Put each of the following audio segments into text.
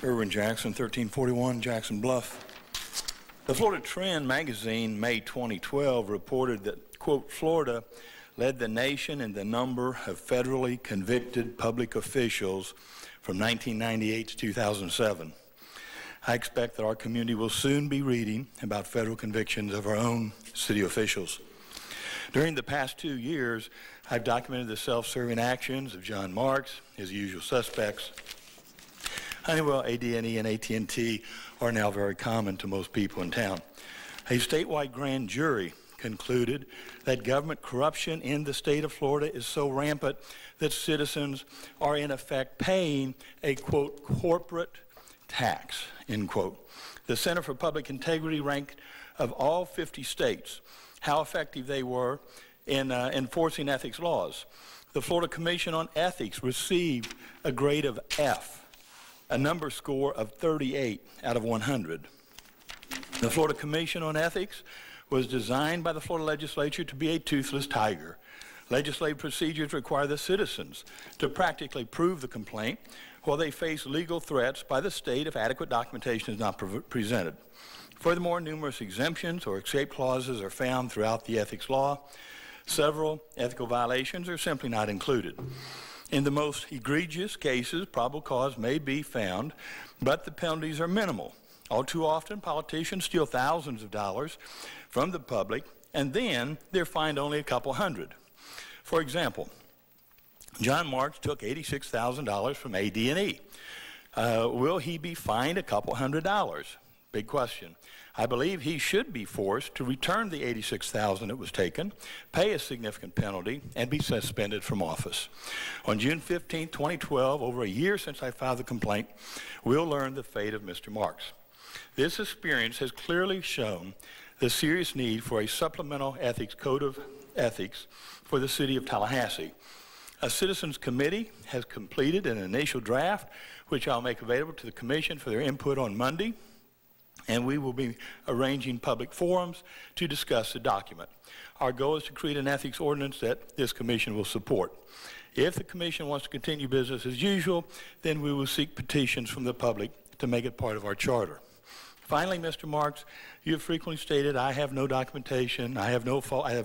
Irwin Jackson, 1341 Jackson Bluff. The Florida Trend magazine, May 2012, reported that, quote, Florida led the nation in the number of federally convicted public officials from 1998 to 2007. I expect that our community will soon be reading about federal convictions of our own city officials. During the past 2 years, I've documented the self-serving actions of John Marks, his usual suspects. Honeywell, AD&E, and AT&T are now very common to most people in town. A statewide grand jury concluded that government corruption in the state of Florida is so rampant that citizens are in effect paying a, quote, corporate tax, end quote. The Center for Public Integrity ranked of all 50 states how effective they were in enforcing ethics laws. The Florida Commission on Ethics received a grade of F, a number score of 38 out of 100. The Florida Commission on Ethics was designed by the Florida legislature to be a toothless tiger. Legislative procedures require the citizens to practically prove the complaint while they face legal threats by the state if adequate documentation is not presented. Furthermore, numerous exemptions or escape clauses are found throughout the ethics law. Several ethical violations are simply not included. In the most egregious cases, probable cause may be found, but the penalties are minimal. All too often, politicians steal thousands of dollars from the public, and then they're fined only a couple hundred. For example, John Marks took $86,000 from AD&E. Will he be fined a couple $100? Big question. I believe he should be forced to return the $86,000 that was taken, pay a significant penalty, and be suspended from office. On June 15, 2012, over a year since I filed the complaint, we'll learn the fate of Mr. Marks. This experience has clearly shown the serious need for a supplemental ethics code of ethics for the city of Tallahassee. A citizens committee has completed an initial draft, which I'll make available to the commission for their input on Monday, and we will be arranging public forums to discuss the document. Our goal is to create an ethics ordinance that this commission will support. If the commission wants to continue business as usual, then we will seek petitions from the public to make it part of our charter. Finally, Mr. Marks, you have frequently stated I have no documentation, I have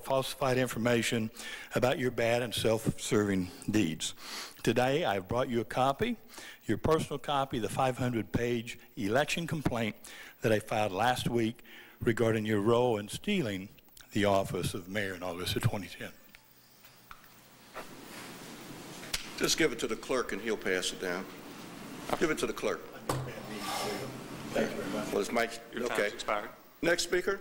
falsified information about your bad and self-serving deeds. Today, I've brought you a copy, your personal copy, the 500-page election complaint that I filed last week regarding your role in stealing the office of mayor in August of 2010. Just give it to the clerk and he'll pass it down. I'll give it to the clerk. Thank you very much. Well, it's Mike. Your time's expired. Next speaker.